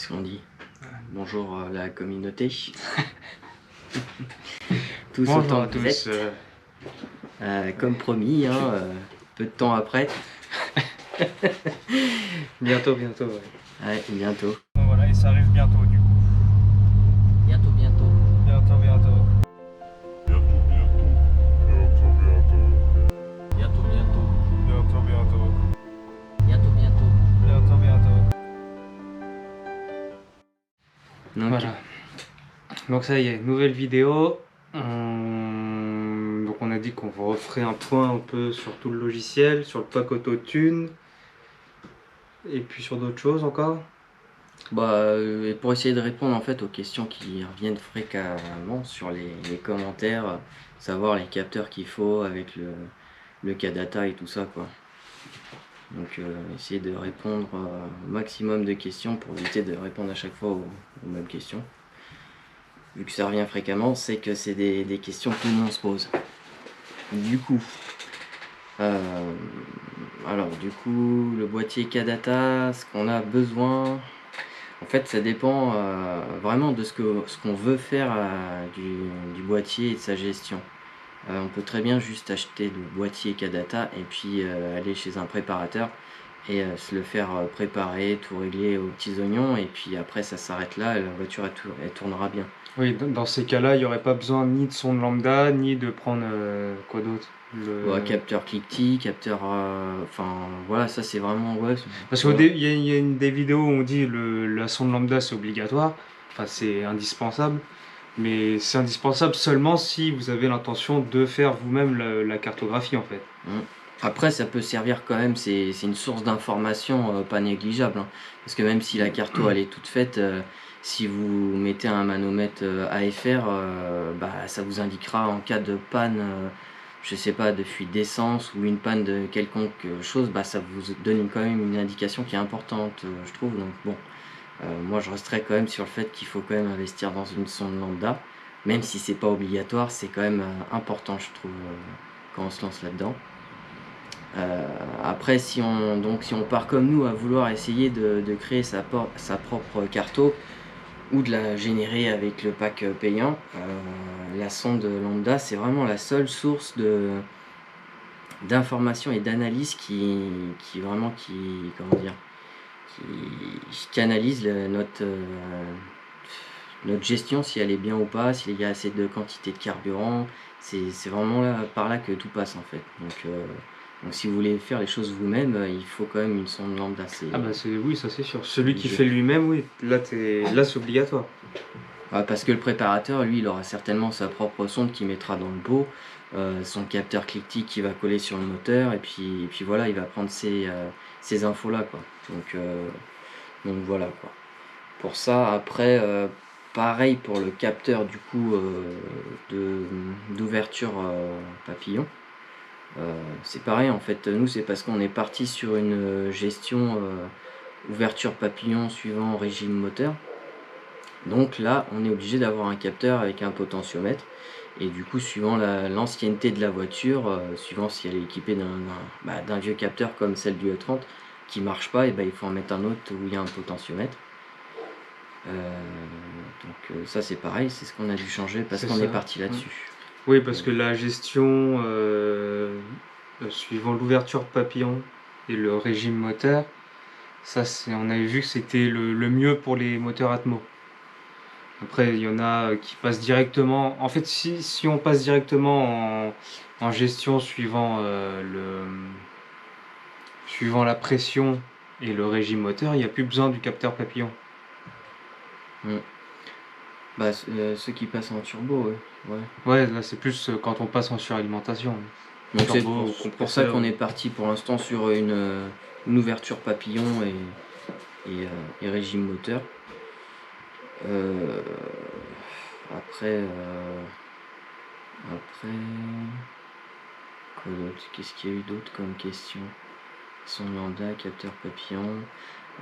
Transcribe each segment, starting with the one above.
Qu'est-ce qu'on dit? Bonjour la communauté. Tous Bonjour autant à que vous tous. êtes. Comme promis, hein, peu de temps après. Bientôt, ouais. Ouais, bientôt. Bon, voilà, et ça arrive bientôt du coup. Bientôt. Bientôt. Donc, Voilà. Donc ça y est, nouvelle vidéo. Donc on a dit qu'on referait un point un peu sur tout le logiciel, sur le pack Autotune. Et puis sur d'autres choses encore. et pour essayer de répondre en fait aux questions qui reviennent fréquemment sur les commentaires, savoir les capteurs qu'il faut avec le K-data et tout ça quoi. Donc essayer de répondre au maximum de questions pour éviter de répondre à chaque fois aux mêmes questions. Vu que ça revient fréquemment, c'est que c'est des questions que tout le monde se pose. Du coup, le boîtier K-data, ce qu'on a besoin, en fait ça dépend vraiment de ce qu'on veut faire du boîtier et de sa gestion. On peut très bien juste acheter le boîtier K-data et puis aller chez un préparateur et se le faire préparer, tout régler aux petits oignons, et puis après ça s'arrête là et la voiture elle tournera bien. Oui, dans ces cas-là, il n'y aurait pas besoin ni de sonde lambda, ni de prendre quoi d'autre. Capteur cliquetis, capteur... Enfin voilà, ça c'est vraiment... Ouais, Parce voilà. qu'il y a des vidéos où on dit la sonde lambda c'est obligatoire, enfin c'est indispensable, mais c'est indispensable seulement si vous avez l'intention de faire vous-même la cartographie en fait. Après ça peut servir quand même, c'est une source d'information pas négligeable, hein. Parce que même si la carto elle est toute faite, si vous mettez un manomètre AFR, ça vous indiquera en cas de panne, je sais pas, de fuite d'essence ou une panne de quelconque chose, ça vous donne quand même une indication qui est importante, je trouve. Donc bon, moi je resterai quand même sur le fait qu'il faut quand même investir dans une sonde lambda, même si c'est pas obligatoire, c'est quand même important je trouve quand on se lance là-dedans. Après si on part comme nous à vouloir essayer de créer sa propre carto ou de la générer avec le pack payant, la sonde lambda c'est vraiment la seule source d'information et d'analyse qui analyse notre gestion, si elle est bien ou pas, s'il y a assez de quantité de carburant. C'est vraiment par là que tout passe en fait. Donc si vous voulez faire les choses vous-même, il faut quand même une sonde lambda. Oui, ça c'est sûr. Celui qui fait lui-même, oui, là c'est obligatoire. Parce que le préparateur, lui, il aura certainement sa propre sonde qu'il mettra dans le pot, son capteur cliquetis qui va coller sur le moteur, et puis voilà, il va prendre ces infos-là, quoi. Donc voilà, quoi. Pour ça, après, pareil pour le capteur, du coup, d'ouverture papillon. C'est pareil, en fait, nous, c'est parce qu'on est parti sur une gestion ouverture papillon suivant régime moteur. Donc là, on est obligé d'avoir un capteur avec un potentiomètre. Et du coup, suivant l'ancienneté de la voiture, suivant si elle est équipée d'un vieux capteur comme celle du E30 qui marche pas, et il faut en mettre un autre où il y a un potentiomètre. Ça c'est pareil, c'est ce qu'on a dû changer parce qu'on est parti là-dessus. Oui, parce que la gestion suivant l'ouverture papillon et le régime moteur, ça on avait vu que c'était le mieux pour les moteurs Atmo. Après, il y en a qui passent directement. En fait, si on passe directement en gestion suivant la pression et le régime moteur, il n'y a plus besoin du capteur papillon. Ceux qui passent en turbo, ouais. Là c'est plus quand on passe en suralimentation. Donc c'est pour ça qu'on est parti pour l'instant sur une ouverture papillon et régime moteur. Après, qu'est-ce qu'il y a eu d'autre comme question? Son lambda, capteur papillon.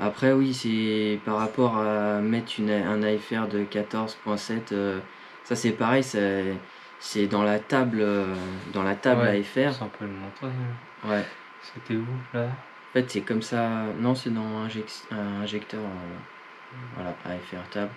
Après oui, c'est par rapport à mettre un AFR de 14.7, ça c'est pareil, c'est dans la table AFR. Ça on peut le montrer. Ouais. C'était où là? En fait c'est comme ça, non c'est dans un injecteur. Voilà, AFR table.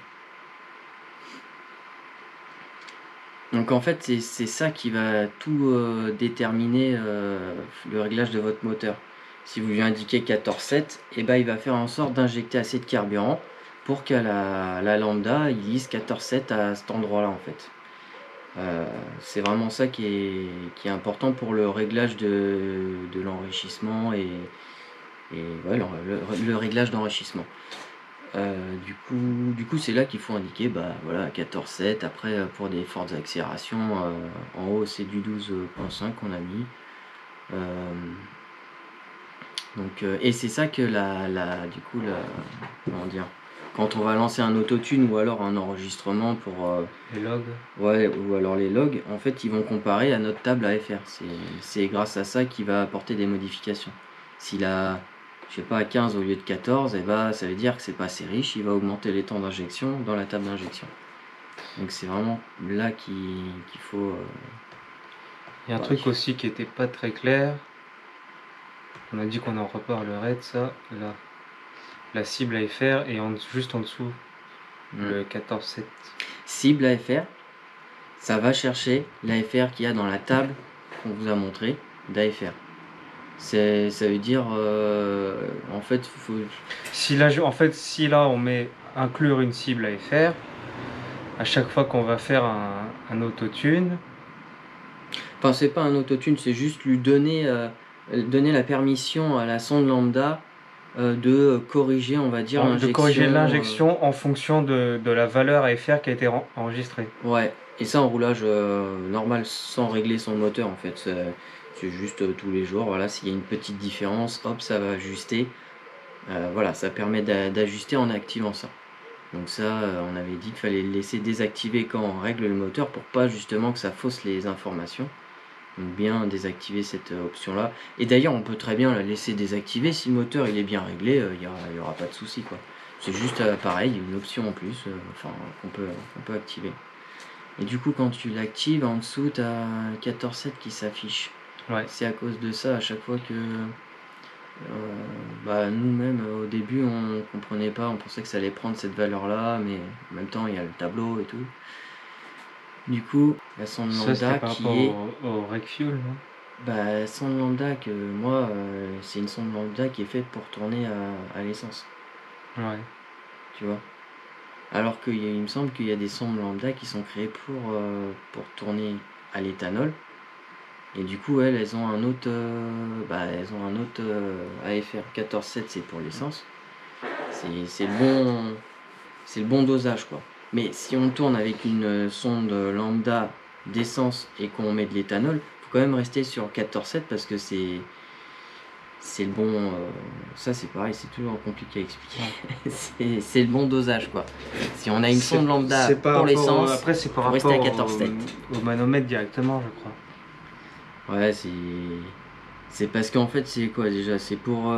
Donc en fait, c'est ça qui va tout déterminer le réglage de votre moteur. Si vous lui indiquez 14,7, et ben, il va faire en sorte d'injecter assez de carburant pour que la lambda il lise 14,7 à cet endroit-là en fait. C'est vraiment ça qui est important pour le réglage de l'enrichissement et ouais, le réglage d'enrichissement. Du coup, c'est là qu'il faut indiquer, bah voilà, 14,7. Après, pour des fortes accélérations, en haut c'est du 12,5 qu'on a mis. Et c'est ça que comment dire, quand on va lancer un autotune ou alors un enregistrement pour Les logs. ouais, ou alors les logs, en fait, ils vont comparer à notre table AFR. C'est grâce à ça qu'il va apporter des modifications. S'il a, je sais pas, 15 au lieu de 14, et bah, ça veut dire que c'est pas assez riche, il va augmenter les temps d'injection dans la table d'injection. Donc c'est vraiment là qu'il faut... Il y a un bah, truc aussi qui était pas très clair. On a dit qu'on en reparlerait de ça. Là, la cible AFR et juste en dessous, le 14,7. cible AFR, ça va chercher l'AFR qu'il y a dans la table qu'on vous a montré d'AFR. Ça veut dire, en fait, Si là on met inclure une cible AFR, à chaque fois qu'on va faire un autotune, enfin, c'est pas un autotune, c'est juste lui donner la permission à la sonde lambda de corriger, on va dire, de l'injection. corriger l'injection en fonction de la valeur AFR qui a été enregistrée. Ouais, et ça en roulage normal, sans régler son moteur en fait. C'est juste tous les jours, voilà, s'il y a une petite différence, hop, ça va ajuster. Voilà, ça permet d'ajuster en activant ça. Donc ça, on avait dit qu'il fallait le laisser désactiver quand on règle le moteur pour pas justement que ça fausse les informations. Donc bien désactiver cette option-là. Et d'ailleurs, on peut très bien la laisser désactiver. Si le moteur il est bien réglé, il y aura pas de souci, quoi. C'est juste pareil, une option en plus qu'on peut activer. Et du coup, quand tu l'actives, en dessous, tu as 14,7 qui s'affiche. Ouais. C'est à cause de ça, à chaque fois que nous-mêmes, au début, on comprenait pas, on pensait que ça allait prendre cette valeur-là, mais en même temps, il y a le tableau et tout. Du coup, la sonde Ça, c'était lambda par qui rapport est... au rec fuel, non? Bah, sonde lambda que moi, c'est une sonde lambda qui est faite pour tourner à l'essence, Ouais. tu vois. Alors qu'il me semble qu'il y a des sondes lambda qui sont créées pour tourner à l'éthanol. Et du coup, elles ont un autre, AFR 14,7, c'est pour l'essence. C'est le bon dosage, quoi. Mais si on tourne avec une sonde lambda d'essence et qu'on met de l'éthanol, faut quand même rester sur 14,7 parce que c'est le bon. Ça, c'est pareil, c'est toujours compliqué à expliquer. c'est le bon dosage, quoi. Si on a une sonde lambda pour l'essence, après, c'est par faut rester à rapport 14,7. au manomètre directement, je crois. Ouais, c'est parce qu'en fait, c'est quoi déjà? C'est pour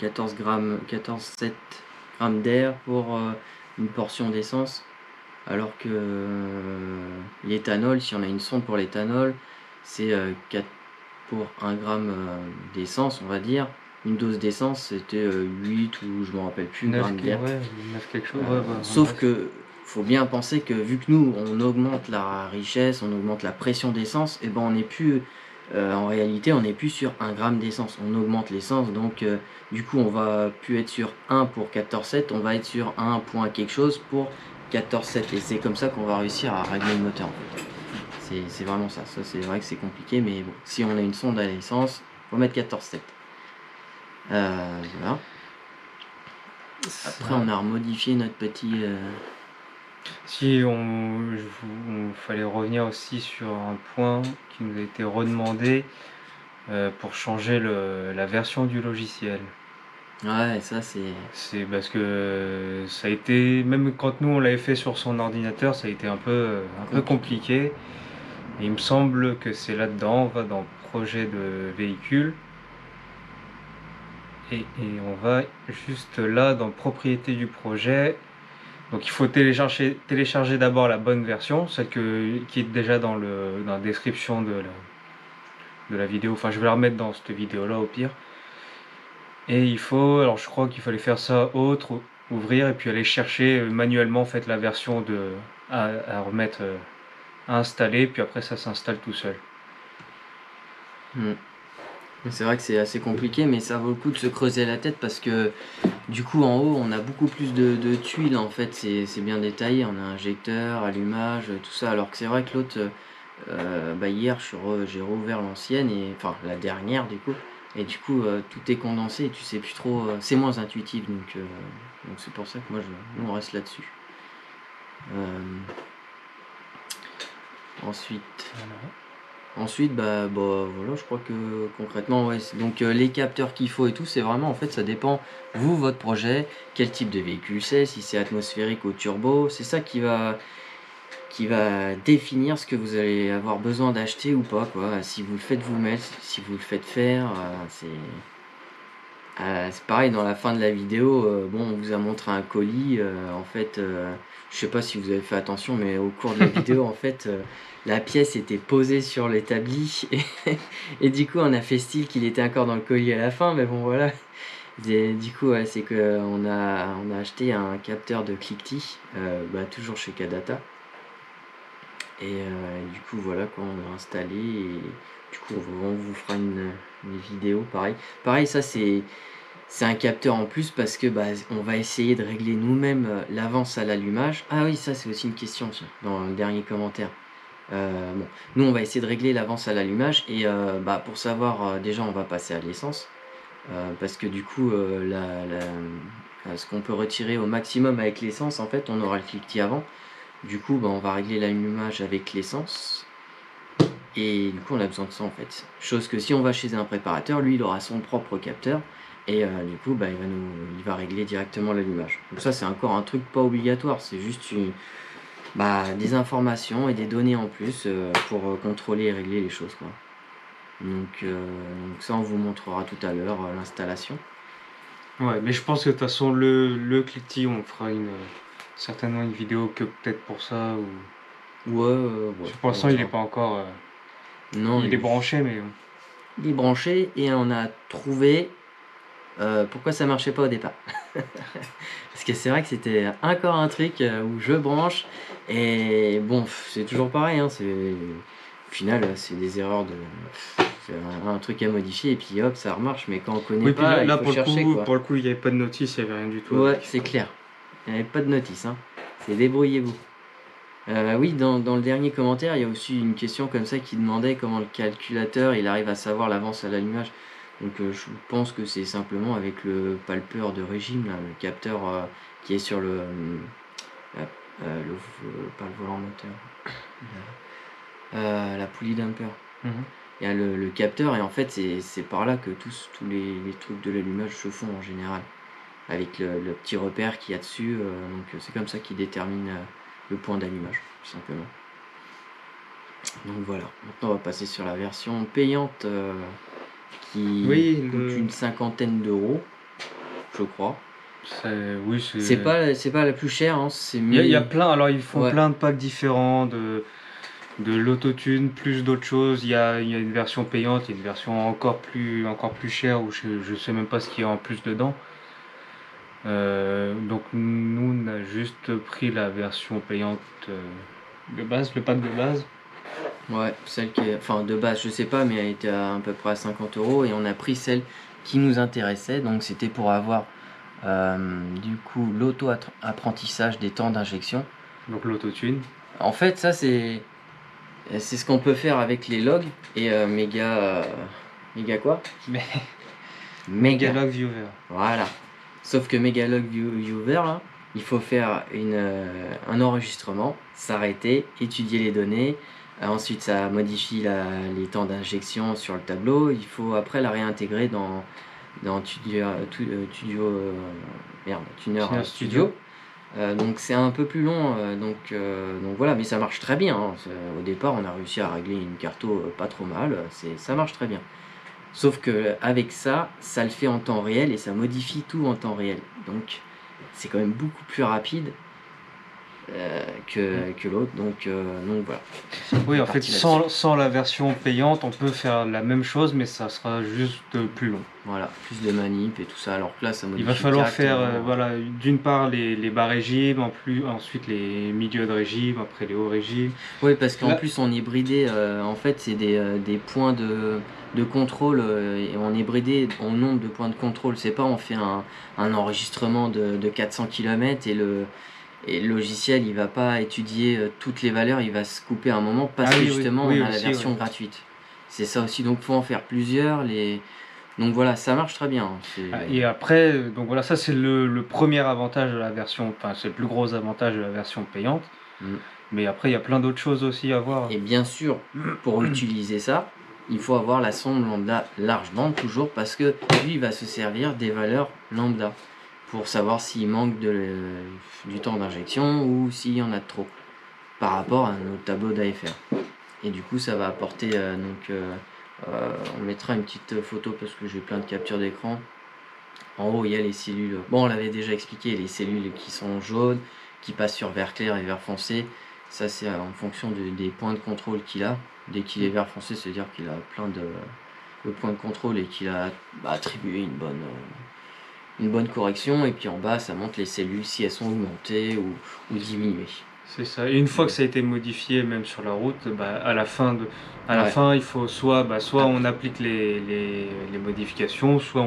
14,7 grammes d'air pour une portion d'essence. Alors que l'éthanol, si on a une sonde pour l'éthanol, c'est 4 pour 1 gramme d'essence, on va dire. Une dose d'essence, c'était 8 ou je me rappelle plus 9, grammes d'air. ouais, 9 quelque chose. Sauf que faut bien penser que vu que nous on augmente la richesse, on augmente la pression d'essence, et ben on n'est plus en réalité on n'est plus sur 1 gramme d'essence, on augmente l'essence, donc du coup on va plus être sur 1 pour 14,7, on va être sur 1 point quelque chose pour 14,7, et c'est comme ça qu'on va réussir à régler le moteur en fait. C'est vraiment ça, c'est vrai que c'est compliqué, mais bon, si on a une sonde à l'essence, faut mettre 14,7. Voilà. Après, on a remodifié notre petit. Si on fallait revenir aussi sur un point qui nous a été redemandé pour changer la version du logiciel. Ouais, ça c'est. C'est parce que ça a été, même quand nous on l'avait fait sur son ordinateur, ça a été un peu compliqué. Et il me semble que c'est là-dedans, on va dans projet de véhicule. Et on va juste là dans propriété du projet. Donc il faut télécharger d'abord la bonne version, celle qui est déjà dans la description de la vidéo. Enfin, je vais la remettre dans cette vidéo là au pire. Et alors je crois qu'il fallait faire ça autre, ouvrir et puis aller chercher manuellement en fait la version à remettre, à installer, puis après ça s'installe tout seul. Mm. C'est vrai que c'est assez compliqué, mais ça vaut le coup de se creuser la tête parce que du coup en haut on a beaucoup plus de tuiles en fait, c'est bien détaillé, on a injecteur, allumage, tout ça, alors que c'est vrai que l'autre, bah hier j'ai rouvert l'ancienne, et enfin la dernière du coup, et du coup tout est condensé et tu sais plus trop, c'est moins intuitif, donc c'est pour ça que nous on reste là-dessus. Ensuite... Voilà. Ensuite, voilà, je crois que concrètement, ouais, donc les capteurs qu'il faut et tout, c'est vraiment, en fait, ça dépend, vous, votre projet, quel type de véhicule c'est, si c'est atmosphérique ou turbo, c'est ça qui va définir ce que vous allez avoir besoin d'acheter ou pas, quoi. Si vous le faites vous-même, si vous le faites faire, c'est pareil dans la fin de la vidéo, bon, on vous a montré un colis, en fait, je sais pas si vous avez fait attention, mais au cours de la vidéo, en fait, la pièce était posée sur l'établi et du coup, on a fait style qu'il était encore dans le colis à la fin, mais bon, voilà. Du coup, ouais, c'est qu'on a acheté un capteur de cliquetis, toujours chez Kadata, et du coup, voilà, quoi, on l'a installé, et du coup, on vous fera une vidéo, pareil. Pareil, ça, c'est un capteur en plus parce que on va essayer de régler nous-mêmes l'avance à l'allumage. Ah oui, ça c'est aussi une question, tiens, dans le dernier commentaire. Bon, nous on va essayer de régler l'avance à l'allumage, et pour savoir, déjà on va passer à l'essence, parce que du coup ce qu'on peut retirer au maximum avec l'essence, en fait on aura le cliquetis avant. Du coup on va régler l'allumage avec l'essence, et du coup on a besoin de ça en fait. Chose que si on va chez un préparateur, lui il aura son propre capteur, et du coup il va régler directement l'allumage. Donc ça c'est encore un truc pas obligatoire, c'est juste des informations et des données en plus pour contrôler et régler les choses, quoi. Donc ça on vous montrera tout à l'heure l'installation. Ouais, mais je pense que de toute façon, le cliquetis, on fera certainement une vidéo que peut-être pour ça. Ouais, Pour on l'instant, il est verra. pas encore. Non, Il est branché, mais. il est branché, et on a trouvé pourquoi ça marchait pas au départ. Parce que c'est vrai que c'était encore un truc où je branche, et bon, c'est toujours pareil, hein, au final c'est des erreurs c'est un truc à modifier, et puis hop ça remarche, mais quand on connaît Oui, puis pas il là faut chercher, quoi. pour le coup, il n'y avait pas de notice, il n'y avait rien du tout Ouais, avec. c'est clair, il n'y avait pas de notice, hein. C'est débrouillez-vous. Oui, dans le dernier commentaire, il y a aussi une question comme ça qui demandait comment le calculateur il arrive à savoir l'avance à l'allumage. Donc je pense que c'est simplement avec le palpeur de régime, là, le capteur qui est sur pas le volant moteur, la poulie damper. Mhm. Il y a le capteur, et en fait c'est par là que tous les trucs de l'allumage se font en général, avec le petit repère qu'il y a dessus, donc c'est comme ça qu'il détermine le point d'allumage, tout simplement. Donc voilà, maintenant on va passer sur la version payante qui Oui, coûte une cinquantaine d'euros, je crois. oui, C'est pas la plus chère, hein, c'est Il y a mieux. plein, alors ils font Ouais, plein de packs différents de l'autotune, plus d'autres choses. Il y a une version payante, il y a une version encore plus chère où je sais même pas ce qu'il y a en plus dedans. Donc nous, on a juste pris la version payante de base, le pack de base. ouais, celle qui est, enfin de base, je sais pas, mais elle était à peu près à 50 euros, et on a pris celle qui nous intéressait, donc c'était pour avoir du coup l'auto-apprentissage des temps d'injection. Donc l'autotune. En fait, ça c'est ce qu'on peut faire avec les logs et méga quoi? Mais Méga. Megalog Viewer. Voilà. Sauf que Megalog Viewer, là, il faut faire un enregistrement, s'arrêter, étudier les données. Ensuite, ça modifie les temps d'injection sur le tableau. Il faut après la réintégrer dans Tuner Tuner Studio. Studio. Donc c'est un peu plus long, donc voilà, mais ça marche très bien, hein. Au départ, on a réussi à régler une carto pas trop mal, ça marche très bien. Sauf que avec ça, ça le fait en temps réel et ça modifie tout en temps réel. Donc c'est quand même beaucoup plus rapide. que l'autre. Donc voilà, Oui, la en fait, partie là-dessus. sans la version payante, on peut faire la même chose, mais ça sera juste plus long. Voilà, plus de manip et tout ça. Alors que là, ça Il va modifie falloir faire, directement. voilà, d'une part les bas régimes, ensuite les milieux de régime, après les hauts régimes. Oui, parce qu'en Là, plus, on est bridé. En fait, c'est des points de contrôle et on est bridé au nombre de points de contrôle. C'est pas on fait un enregistrement de 400 km et le logiciel il va pas étudier toutes les valeurs, il va se couper à un moment parce ah que oui, oui, justement oui on a la aussi, ouais. version gratuite. C'est ça aussi, donc faut en faire plusieurs. Donc voilà, ça marche très bien. Et après, donc voilà, ça c'est le premier avantage de la version, enfin c'est le plus gros avantage de la version payante. Mm. Mais après, il y a plein d'autres choses aussi à voir. Et bien sûr, pour utiliser ça, il faut avoir la sonde lambda large bande toujours parce que lui il va se servir des valeurs lambda pour savoir s'il manque du temps d'injection ou s'il y en a de trop par rapport à notre tableau d'AFR. Et du coup, ça va apporter. On mettra une petite photo parce que j'ai plein de captures d'écran. En haut, il y a les cellules. Bon, on l'avait déjà expliqué, les cellules qui sont jaunes, qui passent sur vert clair et vert foncé. Ça, c'est en fonction des points de contrôle qu'il a. Dès qu'il est vert foncé, c'est-à-dire qu'il a plein de points de contrôle et qu'il a attribué une bonne correction. Et puis en bas, ça montre les cellules si elles sont augmentées ou diminuées. C'est ça. Et une fois que ça a été modifié, même sur la route, bah, à la Ouais. fin, il faut soit on applique les modifications, soit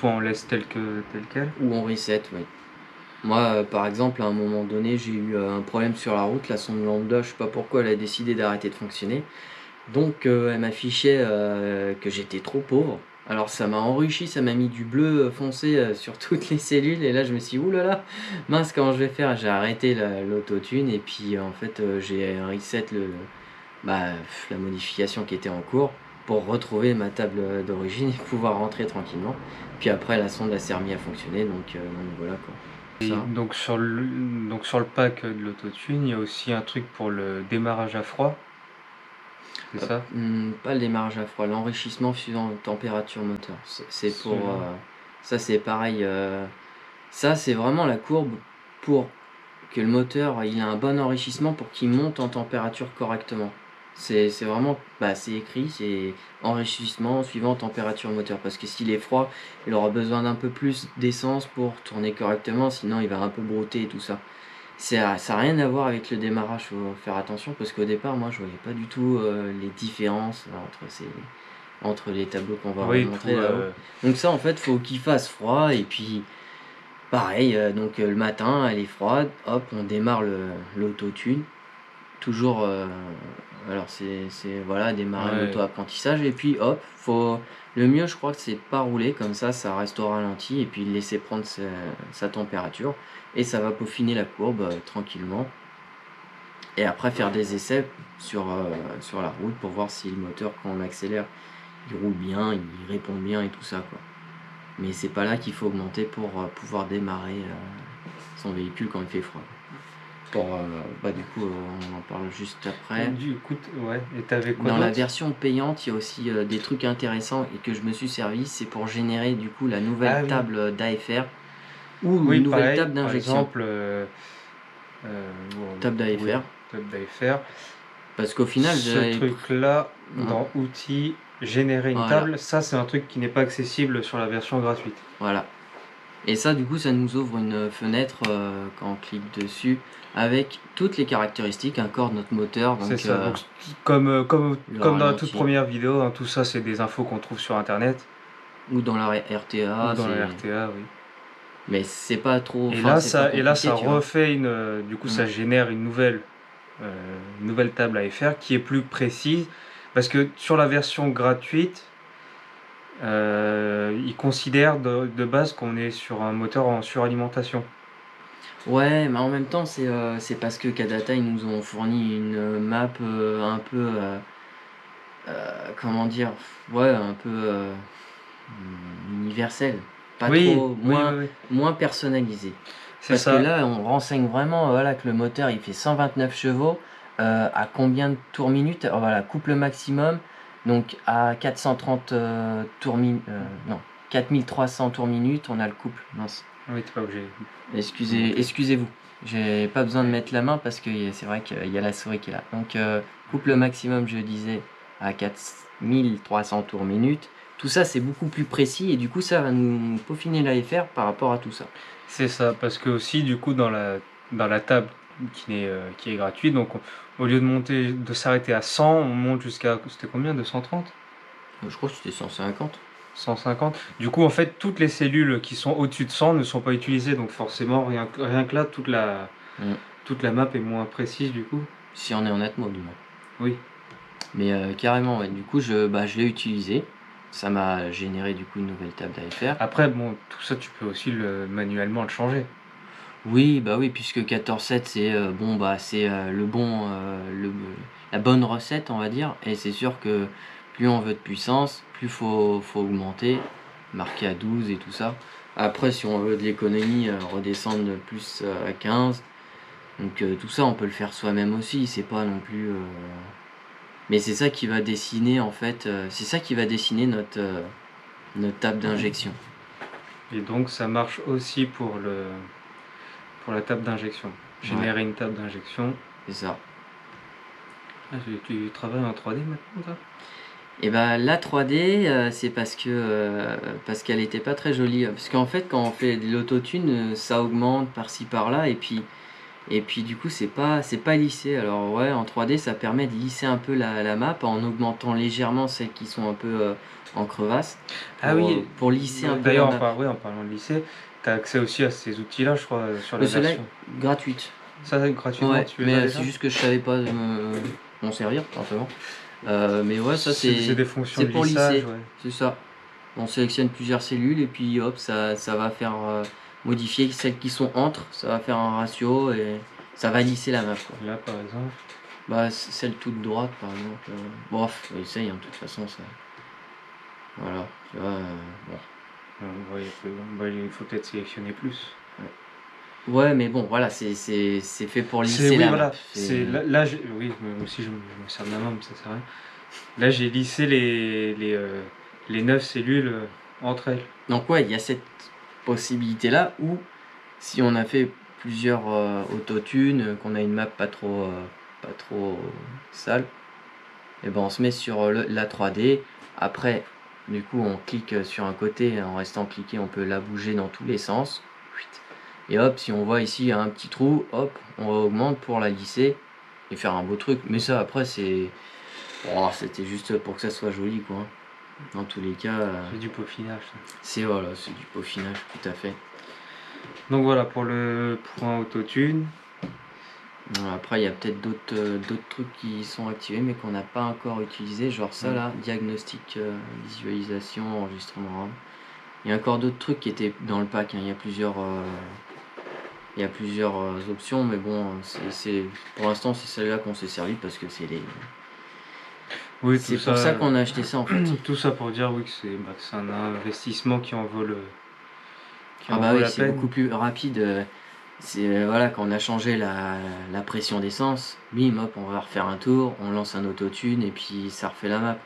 on laisse tel quel. Ou on reset, oui. Moi, par exemple, à un moment donné, j'ai eu un problème sur la route. La sonde lambda, je sais pas pourquoi, elle a décidé d'arrêter de fonctionner. Donc, elle m'affichait que j'étais trop pauvre. Alors, ça m'a enrichi, ça m'a mis du bleu foncé sur toutes les cellules. Et là, je me suis dit, oulala, mince, comment je vais faire? J'ai arrêté l'autotune et puis en fait, j'ai reset la modification qui était en cours pour retrouver ma table d'origine et pouvoir rentrer tranquillement. Puis après, la sonde s'est remise à fonctionner. Donc voilà quoi. Et Ça. donc sur le pack de l'autotune, il y a aussi un truc pour le démarrage à froid. C'est ça? Pas le démarrage à froid, l'enrichissement suivant température moteur. C'est pour. Ça, c'est pareil. Ça, c'est vraiment la courbe pour que le moteur il a un bon enrichissement pour qu'il monte en température correctement. C'est vraiment. C'est écrit, c'est enrichissement suivant température moteur. Parce que s'il est froid, il aura besoin d'un peu plus d'essence pour tourner correctement, sinon il va un peu brouter et tout ça. Ça n'a rien à voir avec le démarrage, faut faire attention parce qu'au départ, moi, je voyais pas du tout les différences entre les tableaux qu'on va Oui, montrer là-haut. Donc ça, en fait, faut qu'il fasse froid et puis pareil, le matin, elle est froide, hop, on démarre l'autotune. Toujours, alors voilà, démarrer Ouais. l'auto-apprentissage et puis hop, le mieux, je crois que c'est de pas rouler comme ça reste au ralenti et puis laisser prendre sa température et ça va peaufiner la courbe tranquillement. Et après faire des essais sur la route pour voir si le moteur, quand on accélère, il roule bien, il répond bien et tout ça quoi. Mais c'est pas là qu'il faut augmenter pour pouvoir démarrer son véhicule quand il fait froid. Du coup, on en parle juste après. Du coup, ouais. Et t'avais quoi Dans la d'autre? version payante, il y a aussi des trucs intéressants et que je me suis servi, c'est pour générer du coup la nouvelle Ah oui. table d'AFR ou Oui, une nouvelle pareil, table par d'injection. exemple, Table d'AFR. oui, table d'AFR. Parce qu'au final, Ce truc-là, Hein. dans outils, générer une Voilà. table, ça c'est un truc qui n'est pas accessible sur la version gratuite. Voilà. Et ça, du coup, ça nous ouvre une fenêtre quand on clique dessus avec toutes les caractéristiques, un corps de notre moteur. C'est Donc, ça. Donc, comme dans la toute ralenti. première vidéo, hein, tout ça c'est des infos qu'on trouve sur internet Ou dans la RTA. ou dans la RTA, oui. Mais c'est pas trop. Et Enfin, là, c'est pas compliqué, ça tu vois. refait du coup, ça génère une nouvelle table AFR qui est plus précise. Parce que sur la version gratuite, il considère de base qu'on est sur un moteur en suralimentation. Ouais, mais en même temps, c'est parce que Kadata, ils nous ont fourni une map un peu. Comment dire? Ouais, un peu universelle. Pas Oui, trop. oui, oui, oui. Moins personnalisée. C'est Parce que ça. là, on renseigne vraiment voilà, que le moteur il fait 129 chevaux. À combien de tours minute? Voilà, couple maximum. Donc à 430 tours minute. Non, 4300 tours minute, on a le couple. Mince. Oui, t'es pas obligé. Excusez-vous. J'ai pas besoin de mettre la main parce que c'est vrai qu'il y a la souris qui est là. Donc, coupe le maximum, je disais, à 4300 tours minute. Tout ça, c'est beaucoup plus précis et du coup, ça va nous peaufiner la FR par rapport à tout ça. C'est ça, parce que aussi, du coup, dans la table qui est gratuite, donc au lieu de s'arrêter à 100, on monte jusqu'à, c'était combien, 230? Je crois que c'était 150. 150. Du coup, en fait, toutes les cellules qui sont au-dessus de 100 ne sont pas utilisées, donc forcément, rien que là, Mm. toute la map est moins précise, du coup. Si on est en atmo, du moins. Oui. Mais carrément, ouais. Du coup, je l'ai utilisé. Ça m'a généré du coup une nouvelle table d'AFR. Après, bon, tout ça, tu peux aussi manuellement le changer. Oui, bah oui, puisque 14-7, c'est c'est la bonne recette, on va dire. Et c'est sûr que plus on veut de puissance, plus faut augmenter, marquer à 12 et tout ça. Après, si on veut de l'économie, redescendre de plus à 15. Donc tout ça, on peut le faire soi-même aussi. C'est pas non plus. Mais c'est ça qui va dessiner en fait. C'est ça qui va dessiner notre table d'injection. Et donc, ça marche aussi pour la table d'injection. Générer une table d'injection. C'est ça. Ah, tu travailles en 3D maintenant, toi? Et bah la 3D, c'est parce qu'elle était pas très jolie. Parce qu'en fait, quand on fait de l'autotune, ça augmente par-ci par-là, et puis du coup, c'est pas lissé. Alors ouais, en 3D, ça permet de lisser un peu la map en augmentant légèrement celles qui sont un peu en crevasse, Ah oui, pour lisser un peu la d'ailleurs, map. en parlant de lycée, tu as accès aussi à ces outils-là, je crois, sur la Celle-là, version. gratuite. Ça, gratuitement, Ouais, tu les as mais déjà? c'est juste que je savais pas m'en servir, simplement. Mais ouais, ça C'est des fonctions de pour lissage, lisser, ouais. c'est ça. On sélectionne plusieurs cellules et puis hop, ça va faire modifier celles qui sont entre, ça va faire un ratio et ça va lisser la map, quoi. Là, par exemple. Bah, celle toute droite, par exemple. Bref, essaye, hein, de toute façon, ça. Voilà, tu vois. Bon. Ouais, il faut peut-être sélectionner plus. Ouais, mais bon, voilà, c'est fait pour lisser Oui, la voilà. map. Oui, moi aussi, je me sers de ma main, mais ça sert à rien. Là, j'ai lissé les 9 cellules entre elles. Donc, ouais, il y a cette possibilité-là où, si on a fait plusieurs autotunes, qu'on a une map pas trop sale, et ben on se met sur la 3D. Après, du coup, on clique sur un côté, en restant cliqué, on peut la bouger dans tous les sens. Et hop, si on voit ici un petit trou, hop, on augmente pour la lisser et faire un beau truc. Mais ça, après, c'était juste pour que ça soit joli, quoi. Dans tous les cas, C'est du peaufinage, ça. c'est du peaufinage, tout à fait. Donc voilà, pour le point autotune. Après, il y a peut-être d'autres trucs qui sont activés mais qu'on n'a pas encore utilisé, genre ça là, diagnostic, visualisation, enregistrement RAM. Il y a encore d'autres trucs qui étaient dans le pack, hein. Il y a plusieurs options, mais bon, pour l'instant c'est celle-là qu'on s'est servi parce que Oui, c'est pour ça qu'on a acheté ça en fait. Tout ça pour dire oui, que c'est un investissement qui en vaut Ah bah oui, la c'est peine. beaucoup plus rapide. Voilà, quand on a changé la pression d'essence, bim, hop, on va refaire un tour, on lance un autotune et puis ça refait la map.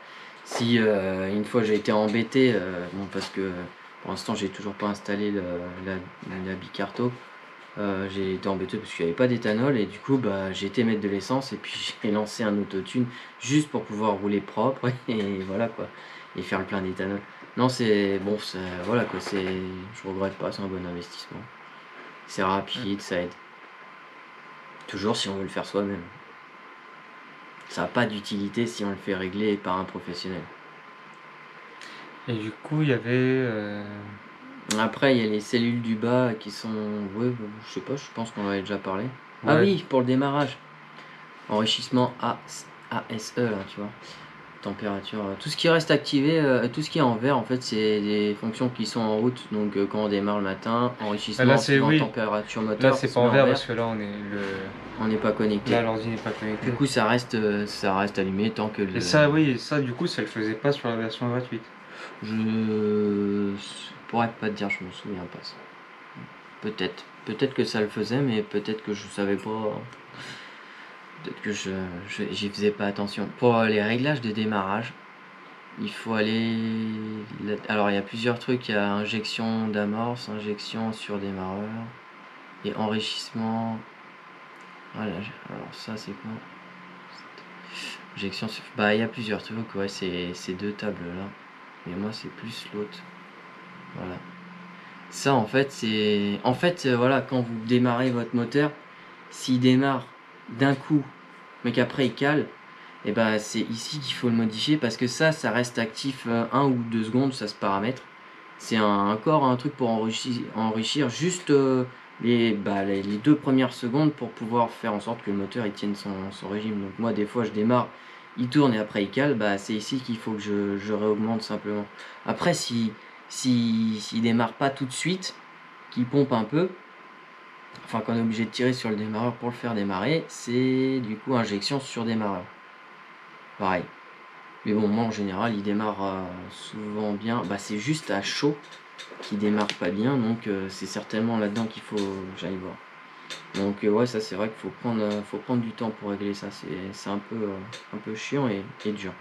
Si une fois j'ai été embêté, bon, parce que pour l'instant j'ai toujours pas installé la bicarto, j'ai été embêté parce qu'il n'y avait pas d'éthanol et du coup bah, j'ai été mettre de l'essence et puis j'ai lancé un autotune juste pour pouvoir rouler propre et voilà quoi, et faire le plein d'éthanol. Non, c'est bon, voilà quoi, je regrette pas, c'est un bon investissement. C'est rapide, ça aide. Toujours si on veut le faire soi-même. Ça n'a pas d'utilité si on le fait régler par un professionnel. Et du coup, il y avait. Après, il y a les cellules du bas qui sont. Ouais, je sais pas, je pense qu'on en avait déjà parlé. Ah Ouais. oui, pour le démarrage. Enrichissement ASE, là, tu vois. Température. Tout ce qui reste activé, tout ce qui est en vert, en fait, c'est des fonctions qui sont en route. Donc, quand on démarre le matin, enrichissement, Là, c'est oui. température Là, moteur, c'est se pas met en en vert vert. parce que là, On n'est pas connecté. là, l'ordi n'est pas connecté. Du coup, ça reste allumé tant que Et ça, oui, ça, du coup, ça le faisait pas sur la version gratuite. Je pourrais pas te dire, je me souviens pas ça. Peut-être que ça le faisait, mais peut-être que je savais pas. Peut-être que j'y faisais pas attention. Pour les réglages de démarrage, il faut aller. Alors, il y a plusieurs trucs. Il y a injection d'amorce, injection sur démarreur et enrichissement. Voilà, alors ça, c'est quoi? Injection sur. Bah, il y a plusieurs trucs, ouais, ces deux tables-là. Mais moi, c'est plus l'autre. Voilà. Ça, en fait, c'est. En fait, voilà, quand vous démarrez votre moteur, s'il démarre d'un coup, mais qu'après il cale, et ben c'est ici qu'il faut le modifier parce que ça reste actif 1 ou 2 secondes, ça se paramètre. C'est encore un truc pour enrichir juste les 2 premières secondes pour pouvoir faire en sorte que le moteur il tienne son régime. Donc moi, des fois, je démarre, il tourne et après il cale, bah c'est ici qu'il faut que je réaugmente simplement. Après, s'il démarre pas tout de suite, qu'il pompe un peu, enfin qu'on est obligé de tirer sur le démarreur pour le faire démarrer, c'est du coup injection sur démarreur. Pareil. Mais bon, moi en général, il démarre souvent bien. Bah, c'est juste à chaud qu'il démarre pas bien, donc c'est certainement là-dedans qu'il faut que j'aille voir. Donc ouais, ça c'est vrai qu'il faut prendre du temps pour régler ça. C'est un peu chiant et dur.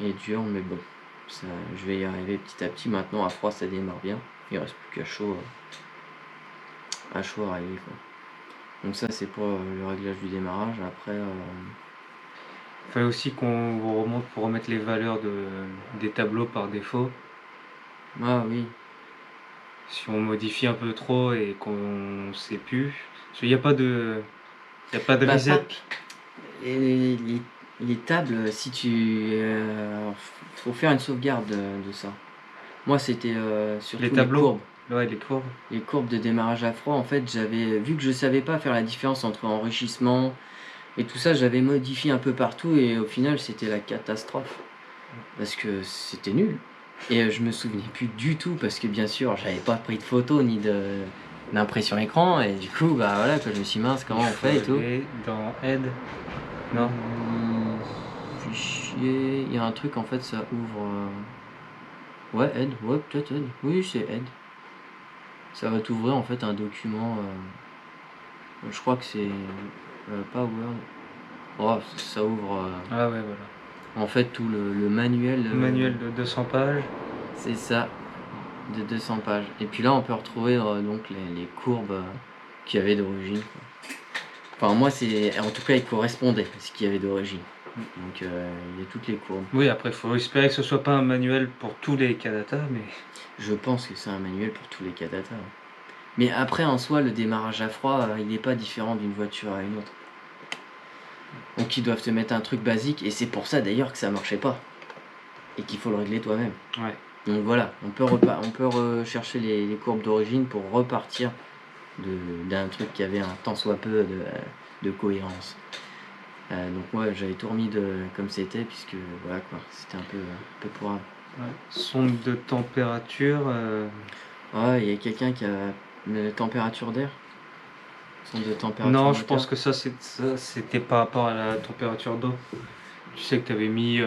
Et dur, mais bon, ça, je vais y arriver petit à petit. Maintenant, à froid, ça démarre bien. Il reste plus qu'à chaud, à régler quoi. Donc ça c'est pour le réglage du démarrage. Après, Il fallait aussi qu'on vous remonte pour remettre les valeurs des tableaux par défaut. ah oui, Si on modifie un peu trop et qu'on sait plus. Parce qu'il n'y a pas de. Il n'y a pas de bah reset. les tables, si tu faut faire une sauvegarde de ça. Moi c'était surtout Les les tableaux. courbes. Ouais, les courbes. Les courbes de démarrage à froid, en fait, j'avais vu que je savais pas faire la différence entre enrichissement et tout ça, j'avais modifié un peu partout et au final, c'était la catastrophe parce que c'était nul. Et je me souvenais plus du tout parce que bien sûr, j'avais pas pris de photo ni d'impression écran et du coup, bah voilà, quand je me suis mince, comment on fait et tout. aller dans Aide. Non. Fichier, il y a un truc en fait, ça ouvre. Ouais, aide, ouais, peut-être aide. Oui, c'est aide. Ça va t'ouvrir en fait un document. Je crois que c'est pas Word. Oh, ça ouvre Ah ouais, voilà. en fait tout le manuel. Manuel de 200 pages. C'est ça, de 200 pages. Et puis là, on peut retrouver donc les courbes qu'il y avait d'origine, quoi. Enfin, moi, en tout cas, ils correspondaient à ce qu'il y avait d'origine. Donc, il y a toutes les courbes. Oui, après, il faut espérer que ce soit pas un manuel pour tous les cas data, mais. Je pense que c'est un manuel pour tous les cas data. Mais après, en soi, le démarrage à froid, il n'est pas différent d'une voiture à une autre. Donc ils doivent te mettre un truc basique et c'est pour ça d'ailleurs que ça marchait pas et qu'il faut le régler toi-même. Ouais. Donc voilà, on peut rechercher les courbes d'origine pour repartir d'un truc qui avait un tant soit peu de cohérence. Donc moi j'avais tout remis comme c'était puisque voilà quoi, c'était un peu pour un. Ouais. Sonde de température. Ouais, il y a quelqu'un qui a une température d'air. Sonde de température. Non, je moteur. pense que ça c'était par rapport à la température d'eau. Tu sais que tu avais mis,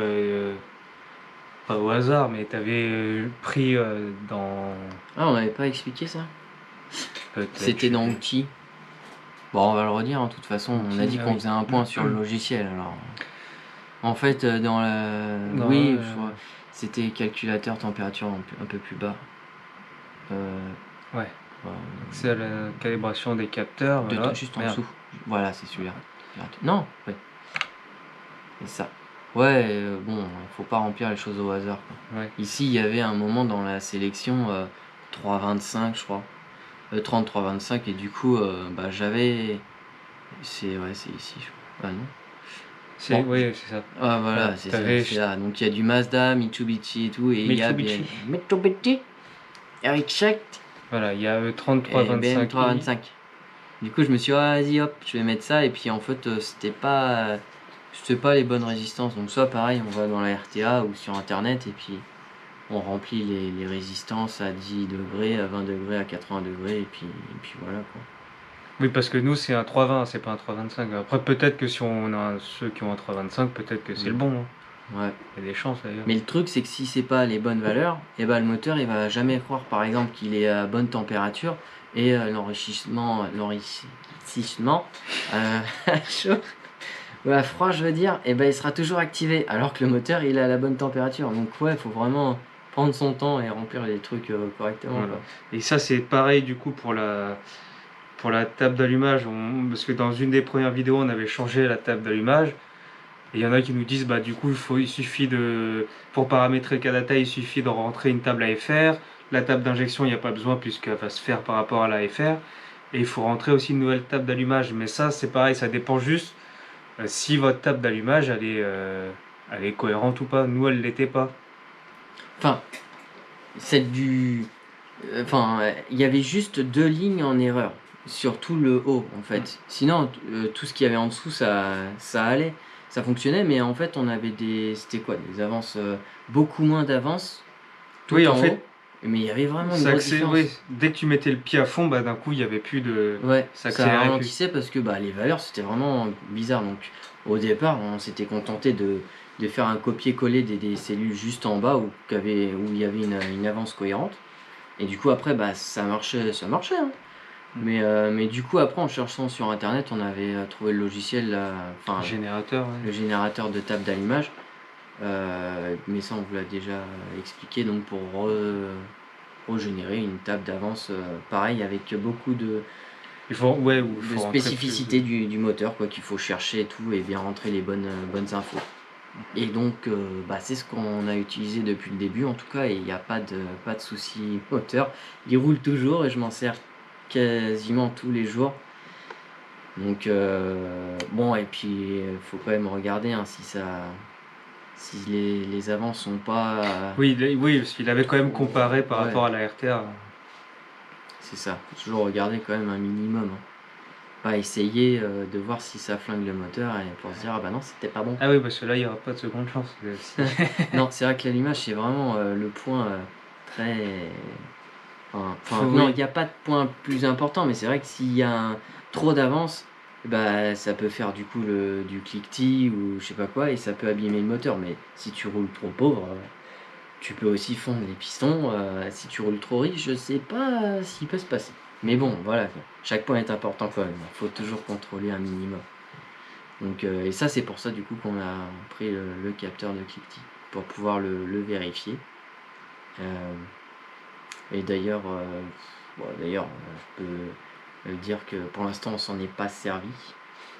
pas au hasard, mais tu avais pris dans. Ah, on n'avait pas expliqué ça. Peut-être, C'était dans outils. Bon, on va le redire, hein, de toute façon, on a dit qu'on faisait un point sur le logiciel. Alors, en fait, oui, je crois, c'était calculateur température un peu plus bas. Ouais. C'est à la calibration des capteurs. Voilà. Juste en dessous. Voilà, c'est celui-là. Non, ouais. C'est ça. Ouais, bon, faut pas remplir les choses au hasard, quoi. Ouais. Ici, il y avait un moment dans la sélection 3,25, je crois. 33,25 et du coup, bah, j'avais. C'est ici, je crois. Ah non. Oui, c'est ça. Ah voilà, c'est là. Donc il y a du Mazda, Mitsubishi et tout, et il y a bien Mitsubishi, Eric Schecht. Voilà, il y a 33,25. Du coup, je me suis dit, vas-y hop, je vais mettre ça, et puis en fait, c'était pas les bonnes résistances. Donc ça, pareil, on va dans la RTA ou sur internet, et puis on remplit les résistances à 10 degrés, à 20 degrés, à 80 degrés, et puis voilà quoi. Oui, parce que nous, c'est un 3,20, c'est pas un 3,25. Après, peut-être que si on a ceux qui ont un 3,25, peut-être que c'est le bon. Hein. Ouais. Il y a des chances d'ailleurs. Mais le truc, c'est que si c'est pas les bonnes valeurs, et ben le moteur, il va jamais croire, par exemple, qu'il est à bonne température et l'enrichissement chaud. Bah, froid, je veux dire, et ben il sera toujours activé, alors que le moteur, il est à la bonne température. Donc ouais, faut vraiment prendre son temps et remplir les trucs correctement, Voilà. quoi. Et ça, c'est pareil du coup pour la table d'allumage. Parce que dans une des premières vidéos, on avait changé la table d'allumage. Et il y en a qui nous disent, bah du coup, il suffit pour paramétrer le Kadata, il suffit de rentrer une table AFR. La table d'injection, il n'y a pas besoin puisqu'elle va se faire par rapport à la AFR. Et il faut rentrer aussi une nouvelle table d'allumage. Mais ça, c'est pareil, ça dépend juste si votre table d'allumage, elle est cohérente ou pas. Nous, elle l'était pas. Enfin, c'est du... Enfin, il y avait juste 2 lignes en erreur, sur tout le haut, en fait. Sinon, tout ce qu'il y avait en dessous, ça allait, ça fonctionnait, mais en fait, on avait c'était quoi? Des avances, beaucoup moins d'avances, Oui, tout en en haut, fait, mais il y avait vraiment une grosse oui, différence. dès que tu mettais le pied à fond, bah d'un coup, il y avait plus de, Ouais, ça ça accélérait plus. ralentissait parce que bah, les valeurs, c'était vraiment bizarre. Donc, au départ, on s'était contenté de faire un copier-coller des cellules juste en bas où il y avait une avance cohérente. Et du coup, après, bah, ça marchait, hein. Mais du coup, après, en cherchant sur internet, on avait trouvé le logiciel, enfin, Générateur, le ouais. générateur de table d'allumage. Mais ça, on vous l'a déjà expliqué. Donc, pour régénérer une table d'avance, pareil, avec beaucoup Ouais, ou il de faut rentrer plus de. spécificité du moteur, quoi, qu'il faut chercher et tout, et bien rentrer les bonnes infos. Et donc, bah, c'est ce qu'on a utilisé depuis le début, en tout cas, et il n'y a pas de souci moteur. Il roule toujours et je m'en sers quasiment tous les jours. Donc, bon, et puis, faut quand même regarder hein, si les avances sont pas Oui, oui, parce qu'il avait quand même trop. comparé par Ouais, rapport à la RTA. c'est ça. Faut toujours regarder quand même un minimum, hein. Pas essayer de voir si ça flingue le moteur et pour se dire, ah bah non, c'était pas bon. Ah oui, parce que là, il n'y aura pas de seconde chance. Non, c'est vrai que l'allumage, c'est vraiment le point très. Enfin, non, il Oui, n'y a pas de point plus important, mais c'est vrai que s'il y a trop d'avance, bah, ça peut faire du coup du cliquetis ou je sais pas quoi, et ça peut abîmer le moteur. Mais si tu roules trop pauvre, tu peux aussi fondre les pistons. Si tu roules trop riche, je sais pas ce qui peut se passer. Mais bon, voilà, quoi. Chaque point est important quand même. Il faut toujours contrôler un minimum. Donc, et ça, c'est pour ça du coup qu'on a pris le capteur de cliquetis pour pouvoir le vérifier. Euh, Et d'ailleurs, je peux dire que pour l'instant, on s'en est pas servi.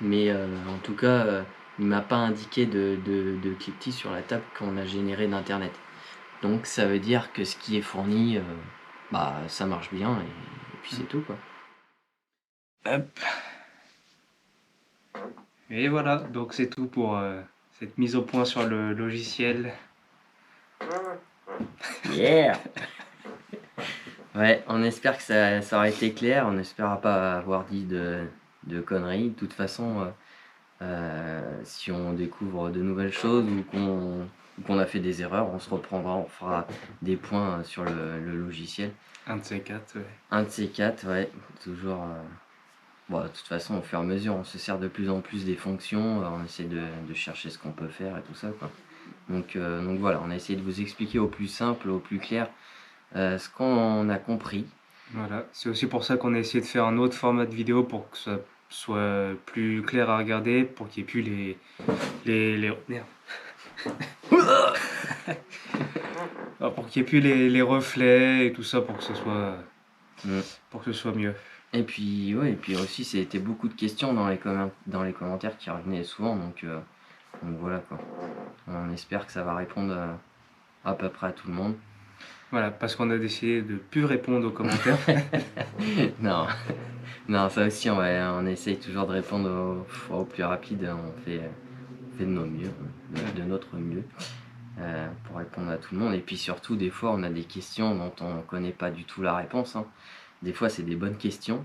Mais en tout cas, il m'a pas indiqué de cliquetis sur la table qu'on a générée d'internet. Donc ça veut dire que ce qui est fourni, bah ça marche bien et puis c'est tout quoi. hop. Et voilà, donc c'est tout pour cette mise au point sur le logiciel. Yeah! Ouais, on espère que ça aura été clair, on espère pas avoir dit de conneries. De toute façon, si on découvre de nouvelles choses ou qu'on a fait des erreurs, on se reprendra, on fera des points sur le logiciel. Un de ces quatre, ouais. Un de ces quatre, ouais, toujours. Bon, de toute façon, au fur et à mesure, on se sert de plus en plus des fonctions, on essaie de chercher ce qu'on peut faire et tout ça, quoi. Donc voilà, on a essayé de vous expliquer au plus simple, au plus clair, ce qu'on a compris. Voilà, c'est aussi pour ça qu'on a essayé de faire un autre format de vidéo pour que ça soit plus clair à regarder, pour qu'il n'y ait plus merde. Alors, pour qu'il n'y ait plus les reflets et tout ça, pour que ce soit, pour que ce soit mieux. Et puis, ouais, et puis aussi, c'était beaucoup de questions dans les commentaires qui revenaient souvent, donc voilà quoi. On espère que ça va répondre à peu près à tout le monde. Voilà, parce qu'on a décidé de plus répondre aux commentaires. Non, non, ça aussi, on essaye toujours de répondre au plus rapide, on fait de nos mieux, de notre mieux, pour répondre à tout le monde. Et puis surtout, des fois, on a des questions dont on ne connaît pas du tout la réponse, hein. Des fois, c'est des bonnes questions,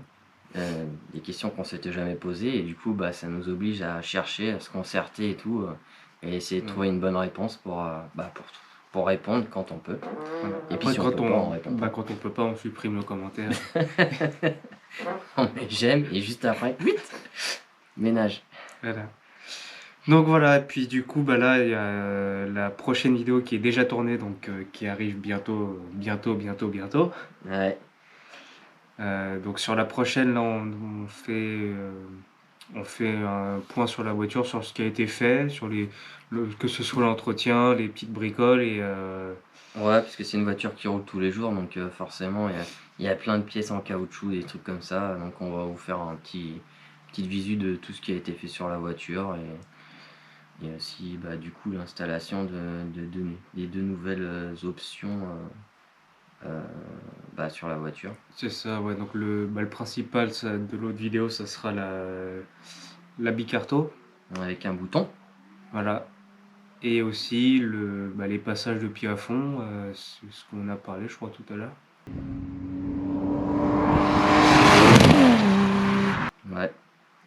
des questions qu'on s'était jamais posées, et du coup, bah, ça nous oblige à chercher, à se concerter et tout, et essayer de trouver une bonne réponse pour répondre quand on peut. Voilà. Et Après, puis si on peut pas, on répond pas. quand on peut pas, on supprime nos commentaires. On met j'aime et juste après, vite, ménage. Voilà. Donc voilà, et puis du coup, bah là, il y a la prochaine vidéo qui est déjà tournée, donc qui arrive bientôt. Ouais. Donc sur la prochaine, là, on fait On fait un point sur la voiture, sur ce qui a été fait, que ce soit l'entretien, les petites bricoles Ouais, parce que c'est une voiture qui roule tous les jours, donc forcément, il y a plein de pièces en caoutchouc, des trucs comme ça. Donc on va vous faire petite visu de tout ce qui a été fait sur la voiture et aussi bah, du coup l'installation des deux nouvelles options euh, bah, sur la voiture. c'est ça, ouais. Donc le principal de l'autre vidéo, ça sera la bicarto, Avec un bouton. voilà. Et aussi les passages de pied à fond, c'est ce qu'on a parlé, je crois, tout à l'heure. Ouais,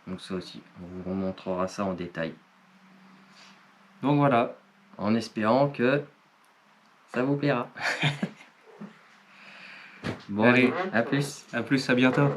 donc ça aussi, on vous remontrera ça en détail. Donc voilà. En espérant que ça vous plaira. Bon, allez, à plus. À plus, à bientôt.